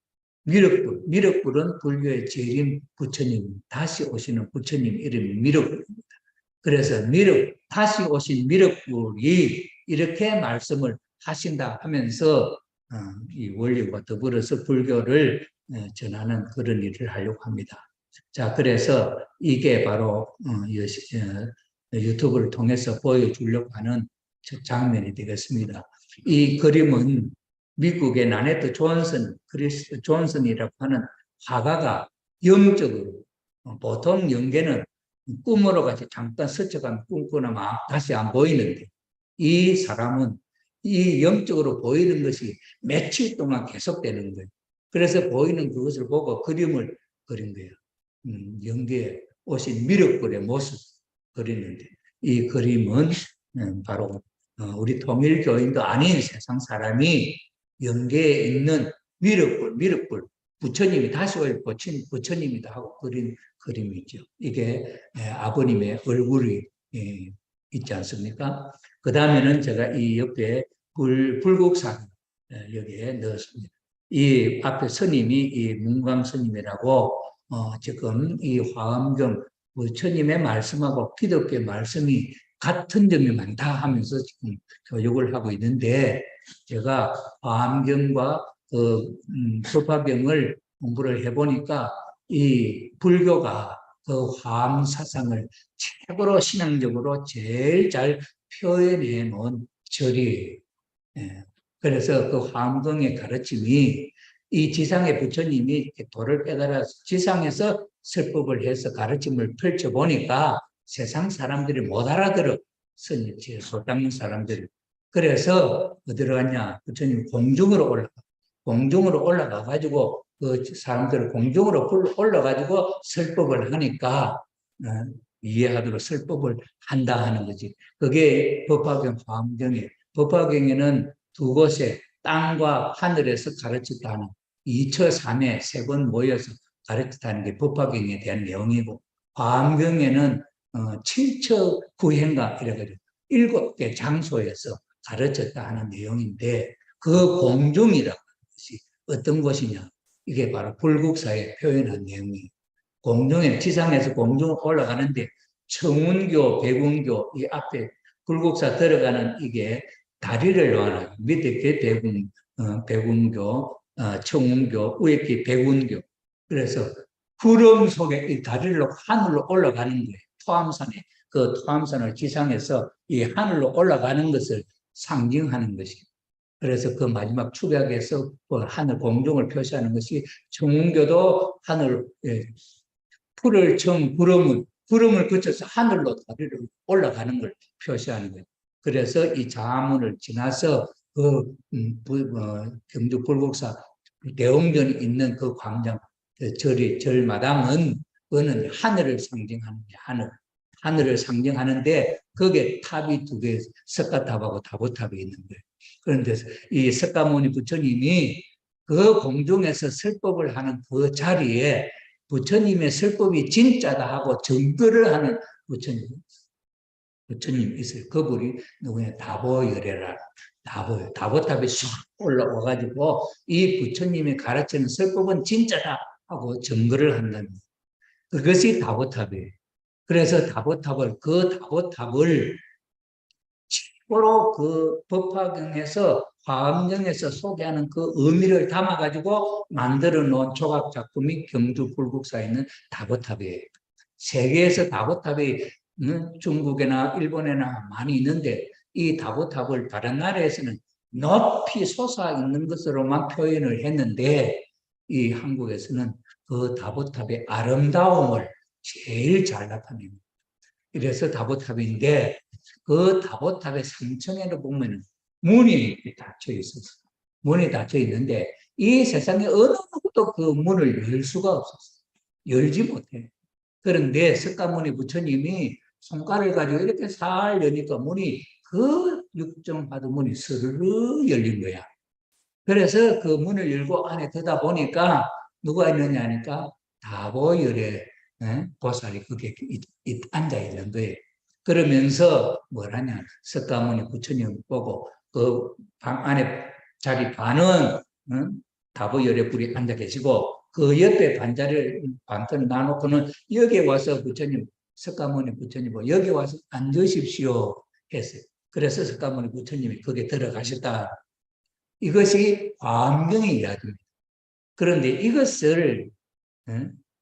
미륵불은 불교의 재림 부처님, 다시 오시는 부처님 이름이 미륵불입니다. 그래서 다시 오신 미륵불이 이렇게 말씀을 하신다 하면서 이 원리와 더불어서 불교를 전하는 그런 일을 하려고 합니다. 자, 그래서 이게 바로 유튜브를 통해서 보여주려고 하는 장면이 되겠습니다. 이 그림은 미국의 나네트 크리스 존슨이라고 하는 화가가 영적으로 보통 영계는 꿈으로 같이 잠깐 스쳐간 꿈꾸나 막 다시 안 보이는데 이 사람은 이 영적으로 보이는 것이 며칠 동안 계속되는 거예요. 그래서 보이는 그것을 보고 그림을 그린 거예요. 영계에 오신 미륵불의 모습 그리는데 이 그림은 바로 우리 통일교인도 아닌 세상 사람이 영계에 있는 미륵불 부처님이 다시 올 부처님이다 하고 그린 그림이죠. 이게 아버님의 얼굴이 있지 않습니까? 그 다음에는 제가 이 옆에 불국사 여기에 넣었습니다. 이 앞에 스님이 이 문광 스님이라고 지금 이 화엄경 부처님의 말씀하고 기독교의 말씀이 같은 점이 많다 하면서 지금 교육을 하고 있는데 제가 화엄경과 그 법화경을 공부를 해보니까 이 불교가 그 화엄 사상을 최고로 신앙적으로 제일 잘 표현해 놓은 절이에요. 그래서 그 화엄경의 가르침이 이 지상의 부처님이 도를 깨달아서 지상에서 설법을 해서 가르침을 펼쳐보니까 세상 사람들이 못 알아들어. 스님지 닦는 사람들이. 그래서 어디로 갔냐? 부처님 공중으로 올라가 가지고 그 사람들을 공중으로 올라가지고 설법을 하니까 이해하도록 설법을 한다 하는 거지. 그게 법화경, 화엄경이에요. 법화경에는 두 곳에 땅과 하늘에서 가르쳤다 하는 이처삼회 세 번 모여서 가르쳤다는 게 법화경에 대한 내용이고, 화엄경에는 칠처 구행가 이래가지고 7개 장소에서 가르쳤다 하는 내용인데, 그 공중이라는 것이 어떤 곳이냐? 이게 바로 불국사에 표현한 내용이에요. 공중에, 지상에서 공중 올라가는데 청운교, 백운교, 이 앞에 불국사 들어가는 이게 다리를 놓아놔요. 밑에 게 백운교, 청운교, 위에 게 백운교. 그래서 구름 속에 이 다리를 하늘로 올라가는 거예요. 토암산에. 그 토암산을 지상에서 이 하늘로 올라가는 것을 상징하는 것이에요. 그래서 그 마지막 축약에서 그 하늘 공중을 표시하는 것이 청운교도 하늘, 구름을 거쳐서 하늘로 다리를 올라가는 걸 표시하는 거예요. 그래서 이 자문을 지나서 그 경주 불국사 대웅전이 있는 그 광장, 그 절마당은 그는 하늘을 상징하는 게 하늘을 상징하는데 거기에 탑이 두 개, 석가탑하고 다보탑이 있는 거예요. 그런데 이 석가모니 부처님이 그 공중에서 설법을 하는 그 자리에 부처님의 설법이 진짜다 하고 증거를 하는 부처님이 있어요. 그분이 누구냐? 다보열애라. 다보탑에 쑥 올라와가지고 이 부처님이 가르치는 설법은 진짜다 하고 증거를 한다는 거예요. 그것이 다보탑이에요. 그래서 그 다보탑을 최고로 그 법화경에서 화엄경에서 소개하는 그 의미를 담아가지고 만들어 놓은 조각 작품이 경주 불국사에 있는 다보탑이에요. 세계에서 다보탑이 중국이나 일본에나 많이 있는데 이 다보탑을 다른 나라에서는 높이 솟아 있는 것으로만 표현을 했는데 이 한국에서는 그 다보탑의 아름다움을 제일 잘 나타냅니다. 이래서 다보탑인데 그 다보탑의 상층에도 보면 문이 닫혀 있었어요. 문이 닫혀 있는데 이 세상에 어느 누구도 그 문을 열 수가 없었어요. 열지 못해. 그런데 석가모니 부처님이 손가락을 가지고 이렇게 살 여니까 문이 그 육정화두 문이 스르르 열린 거야. 그래서 그 문을 열고 안에 들다 보니까 누가 있느냐 하니까 다보열의 보살이 거기에 앉아 있는 거예요. 그러면서 뭘 하냐, 석가모니 부처님 보고 그 방 안에 자리 반은 다보열의 불이 앉아 계시고 그 옆에 반편을 나눠놓고는 여기에 와서 부처님, 석가모니 부처님 여기 와서 앉으십시오 했어요. 그래서 석가모니 부처님이 거기에 들어가셨다. 이것이 화엄경의 이야기입니다. 그런데 이것을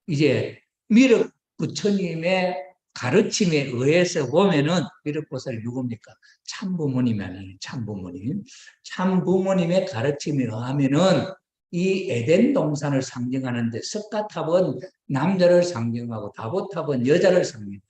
이제 미륵 부처님의 가르침에 의해서 보면은 미륵보살이 누굽니까? 참부모님이 아니에요. 참부모님. 참부모님의 가르침에 의하면은 이 에덴 동산을 상징하는데 석가탑은 남자를 상징하고 다보탑은 여자를 상징합니다.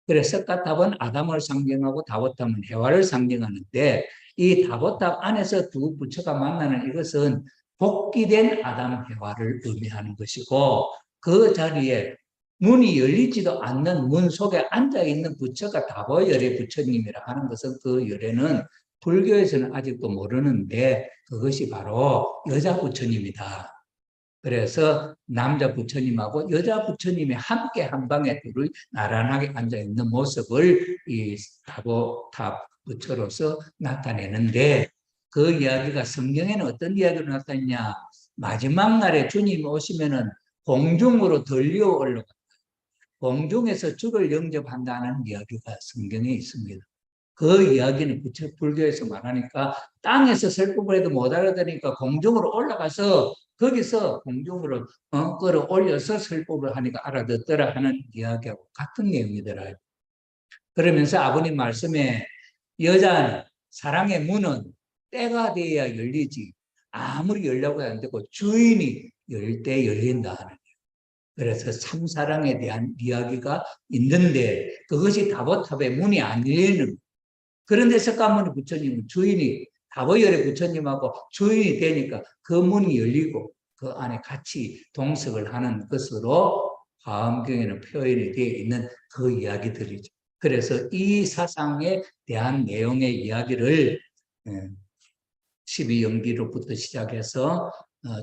그래서 석가탑은 아담을 상징하고 다보탑은 해와를 상징하는데 이 다보탑 안에서 두 부처가 만나는 이것은 복귀된 아담 해와를 의미하는 것이고 그 자리에 문이 열리지도 않는 문 속에 앉아있는 부처가 다보열의 부처님이라 하는 것은 그 열애는 불교에서는 아직도 모르는데 그것이 바로 여자 부처님이다. 그래서 남자 부처님하고 여자 부처님이 함께 한 방에 둘이 나란하게 앉아 있는 모습을 이 다보탑 부처로서 나타내는데 그 이야기가 성경에는 어떤 이야기로 나타내냐? 마지막 날에 주님 오시면은 공중으로 들려 올라가 공중에서 주를 영접한다는 이야기가 성경에 있습니다. 그 이야기는 불교에서 말하니까 땅에서 설법을 해도 못 알아들으니까 공중으로 올라가서 거기서 공중으로 끌어올려서 설법을 하니까 알아듣더라 하는 이야기하고 같은 내용이더라. 그러면서 아버님 말씀에 여자는 사랑의 문은 때가 돼야 열리지 아무리 열려고 안 되고 주인이 열 때 열린다 하는. 그래서 참사랑에 대한 이야기가 있는데 그것이 다보탑의 문이 안 열리는. 그런데 석가모니 부처님은 주인이 다보열의 부처님하고 주인이 되니까 그 문이 열리고 그 안에 같이 동석을 하는 것으로 화엄경에는 표현이 되어 있는 그 이야기들이죠. 그래서 이 사상에 대한 내용의 이야기를 12연기로부터 시작해서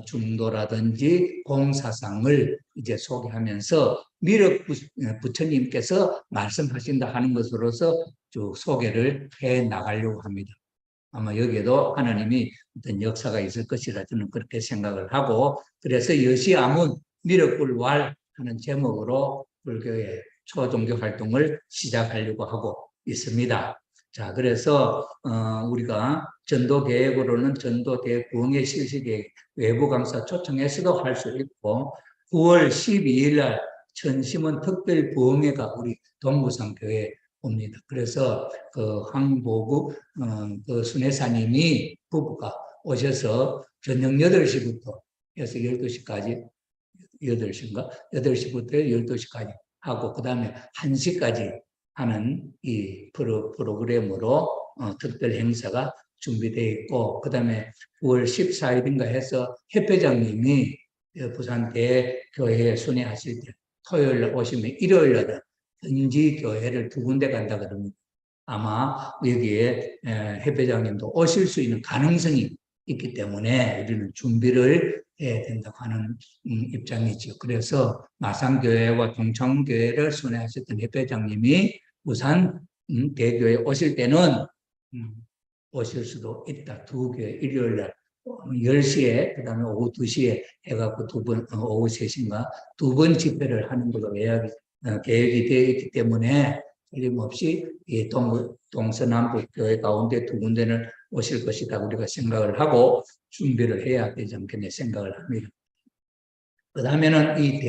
중도라든지 공사상을 이제 소개하면서 미륵 부처님께서 말씀하신다 하는 것으로서 쭉 소개를 해 나가려고 합니다. 아마 여기에도 하나님이 어떤 역사가 있을 것이라 저는 그렇게 생각을 하고 그래서 여시아문 미륵불왈 하는 제목으로 불교의 초종교 활동을 시작하려고 하고 있습니다. 자, 그래서 우리가 전도 계획으로는 전도 대구흥의 실시계획 외부 강사 초청해서도 할 수 있고 9월 12일 날 천심원 특별 부흥회가 우리 동부산 교회에 옵니다. 그래서 그 황보국 그 순회사님이 부부가 오셔서 저녁 8시부터 해서 12시까지 8시인가? 8시부터 12시까지 하고 그 다음에 1시까지 하는 이 프로그램으로 특별 행사가 준비되어 있고 그 다음에 9월 14일인가 해서 협회장님이 부산 대교회에 순회하실 때 토요일 날 오시면 일요일 날은 현지 교회를 2군데 간다 그럽니다. 아마 여기에 협회장님도 오실 수 있는 가능성이 있기 때문에 우리는 준비를 해야 된다고 하는 입장이죠. 그래서 마산교회와 동창교회를 순회하셨던 협회장님이 부산 대교에 오실 때는 오실 수도 있다. 2교회 일요일 날 10시에 그 다음에 오후 2시에 해갖고 오후 3시인가 2번 집회를 하는 걸로 계획이 되어 있기 때문에 틀림없이 이 동서남북 교회 가운데 2군데는 오실 것이다 우리가 생각을 하고 준비를 해야 되지 않겠냐 생각을 합니다. 그 다음에는 이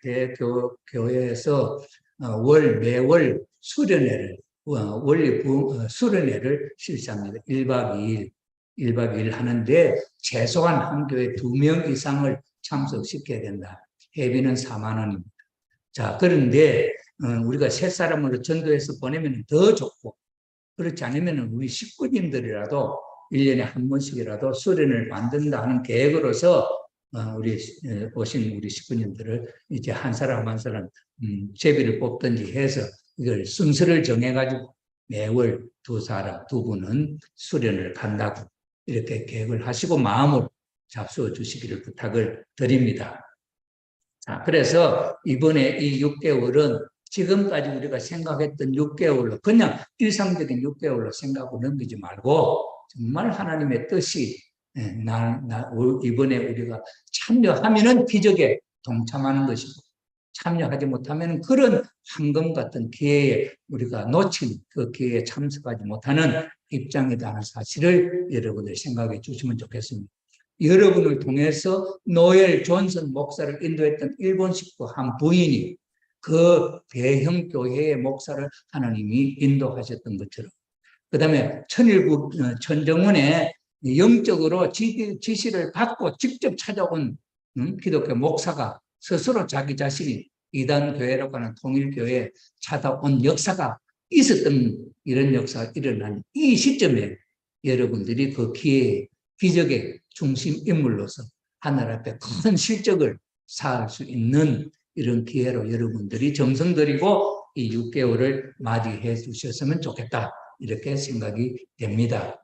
대교회에서 매월 수련회를 수련회를 실시합니다. 1박 2일 하는데 최소한 한 교회 2명 이상을 참석시켜야 된다. 회비는 4만 원입니다. 자, 그런데 우리가 세 사람으로 전도해서 보내면 더 좋고 그렇지 않으면 우리 식구님들이라도 1년에 한 번씩이라도 수련을 만든다 하는 계획으로서 우리 오신 우리 식구님들을 이제 한 사람 한 사람 제비를 뽑든지 해서 이걸 순서를 정해가지고 매월 2분은 수련을 간다고 이렇게 계획을 하시고 마음으로 잡수어 주시기를 부탁을 드립니다. 자, 그래서 이번에 이 6개월은 지금까지 우리가 생각했던 6개월로 그냥 일상적인 6개월로 생각하고 넘기지 말고 정말 하나님의 뜻이 이번에 우리가 참여하면은 기적에 동참하는 것이고 참여하지 못하면 그런 황금 같은 기회에 우리가 놓친 그 기회에 참석하지 못하는 입장이라는 사실을 여러분들 생각해 주시면 좋겠습니다. 여러분을 통해서 노엘 존슨 목사를 인도했던 일본 식구 한 부인이 그 대형 교회의 목사를 하나님이 인도하셨던 것처럼 그 다음에 천일국 천정원에 영적으로 지시를 받고 직접 찾아온 기독교 목사가 스스로 자기 자신이 이단교회라고 하는 통일교회에 찾아온 역사가 있었던 이런 역사가 일어난 이 시점에 여러분들이 그 기회에 기적의 중심 인물로서 하늘 앞에 큰 실적을 쌓을 수 있는 이런 기회로 여러분들이 정성 들이고 이 6개월을 맞이해 주셨으면 좋겠다. 이렇게 생각이 됩니다.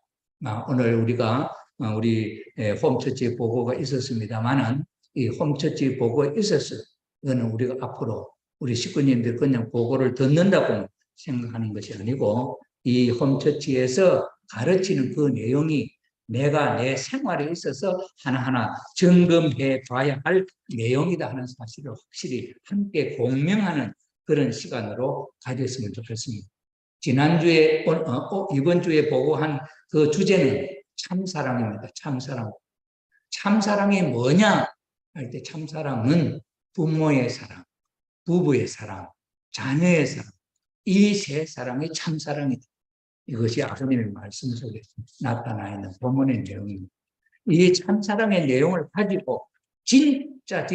오늘 우리가 우리 홈처치 보고가 있었습니다만은 이 홈처치 보고에 있었어요. 이거는 우리가 앞으로 우리 식구님들 그냥 보고를 듣는다고 생각하는 것이 아니고 이 홈처치에서 가르치는 그 내용이 내가 내 생활에 있어서 하나하나 점검해 봐야 할 내용이다 하는 사실을 확실히 함께 공명하는 그런 시간으로 가졌으면 좋겠습니다. 지난주에, 이번 주에 보고한 그 주제는 참사랑입니다. 참사랑. 참사랑이 뭐냐 할 때 참사랑은 부모의 사랑, 부부의 사랑, 자녀의 사랑, 이 세 사랑이 참사랑이다. 이것이 아버님의 말씀 속에 나타나 있는 본문의 내용입니다. 이 참사랑의 내용을 가지고 진짜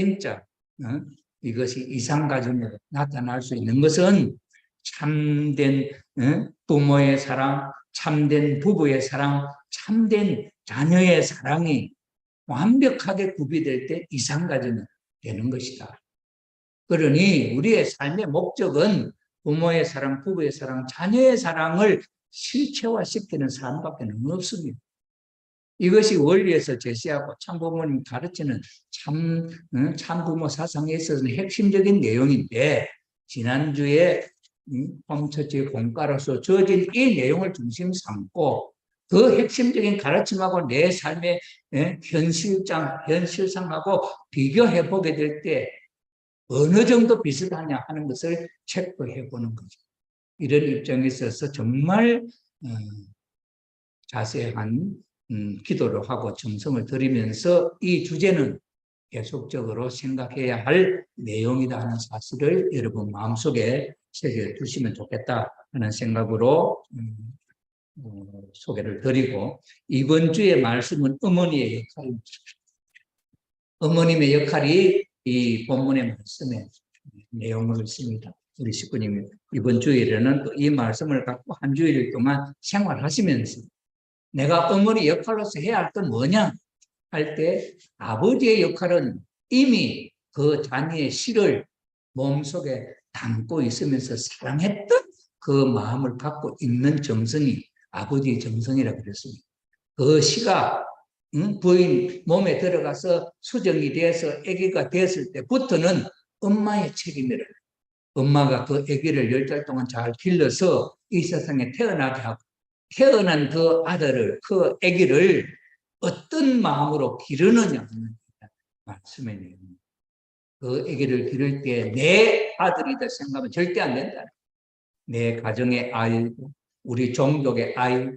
이것이 이상가정으로 나타날 수 있는 것은 참된 부모의 사랑, 참된 부부의 사랑, 참된 자녀의 사랑이 완벽하게 구비될 때 이상가정이 되는 것이다. 그러니 우리의 삶의 목적은 부모의 사랑, 부부의 사랑, 자녀의 사랑을 실체화시키는 삶밖에 없습니다. 이것이 원리에서 제시하고 참부모님 가르치는 참부모 사상에 있어서는 핵심적인 내용인데 지난주에 홈처치 공과로서 주어진 이 내용을 중심 삼고 그 핵심적인 가르침하고 내 삶의 현실상하고 비교해 보게 될 때 어느 정도 비슷하냐 하는 것을 체크해 보는 거죠. 이런 입장에 있어서 정말 자세한 기도를 하고 정성을 들이면서 이 주제는 계속적으로 생각해야 할 내용이다 하는 사실을 여러분 마음속에 새겨두시면 좋겠다 하는 생각으로 소개를 드리고 이번 주의 말씀은 어머니의 역할입니다. 어머님의 역할이 이 본문의 말씀에 내용을 있습니다. 우리 식구님이 이번 주일에는 또 이 말씀을 갖고 한 주일 동안 생활하시면서 내가 어머니 역할로서 해야 할 건 뭐냐 할 때 아버지의 역할은 이미 그 자녀의 씨를 몸속에 담고 있으면서 사랑했던 그 마음을 갖고 있는 정성이 아버지의 정성이라고 그랬습니다. 그 씨가 부인 몸에 들어가서 수정이 돼서 아기가 됐을 때부터는 엄마의 책임이라. 엄마가 그 아기를 10달 동안 잘 길러서 이 세상에 태어나게 하고 태어난 그 아들을, 그 아기를 어떤 마음으로 기르느냐 하는 말씀의 내용입니다. 그 아기를 기를 때 내 아들이다 생각하면 절대 안 된다. 내 가정의 아이, 우리 종족의 아이,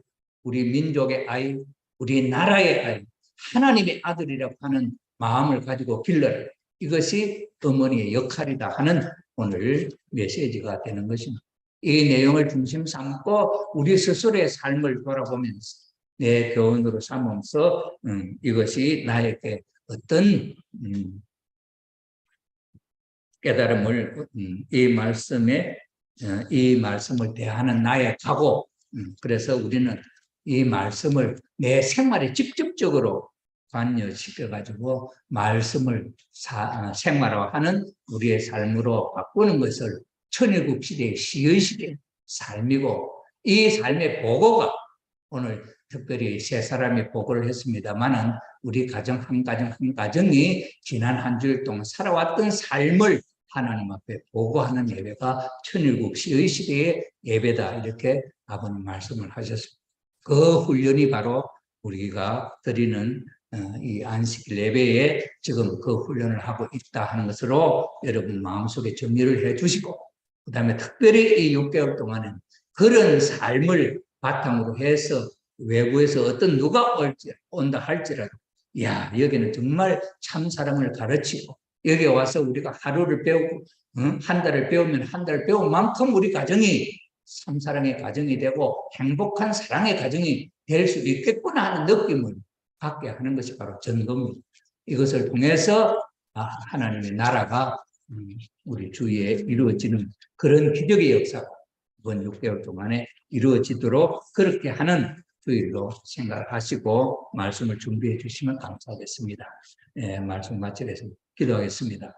우리 민족의 아이, 우리 나라의 아이, 하나님의 아들이라고 하는 마음을 가지고 길러라. 이것이 어머니의 역할이다 하는 오늘 메시지가 되는 것입니다. 이 내용을 중심 삼고 우리 스스로의 삶을 돌아보면서 내 교훈으로 삼으면서 이것이 나에게 어떤 깨달음을 이 말씀을 대하는 나의 각오. 그래서 우리는 이 말씀을 내 생활에 직접적으로 관여시켜가지고 말씀을 생활화하는 우리의 삶으로 바꾸는 것을 천일국 시대의 시의식의 삶이고 이 삶의 보고가 오늘 특별히 세 사람이 보고를 했습니다만은 우리 가정 한 가정이 지난 한 주일 동안 살아왔던 삶을 하나님 앞에 보고하는 예배가 천일국 시의 시대의 예배다 이렇게 아버님 말씀을 하셨습니다. 그 훈련이 바로 우리가 드리는 이 안식 예배에 지금 그 훈련을 하고 있다 하는 것으로 여러분 마음속에 정리를 해 주시고 그 다음에 특별히 이 6개월 동안은 그런 삶을 바탕으로 해서 외부에서 어떤 누가 온다 할지라도 야 여기는 정말 참사랑을 가르치고 여기 와서 우리가 하루를 배우고 한 달을 배우면 한 달을 배운 만큼 우리 가정이 참사랑의 가정이 되고 행복한 사랑의 가정이 될 수 있겠구나 하는 느낌을 갖게 하는 것이 바로 전도입니다. 이것을 통해서 하나님의 나라가 우리 주위에 이루어지는 그런 기적의 역사가 이번 6개월 동안에 이루어지도록 그렇게 하는 주일로 생각하시고 말씀을 준비해 주시면 감사하겠습니다. 말씀 마치겠습니다. 기도하겠습니다.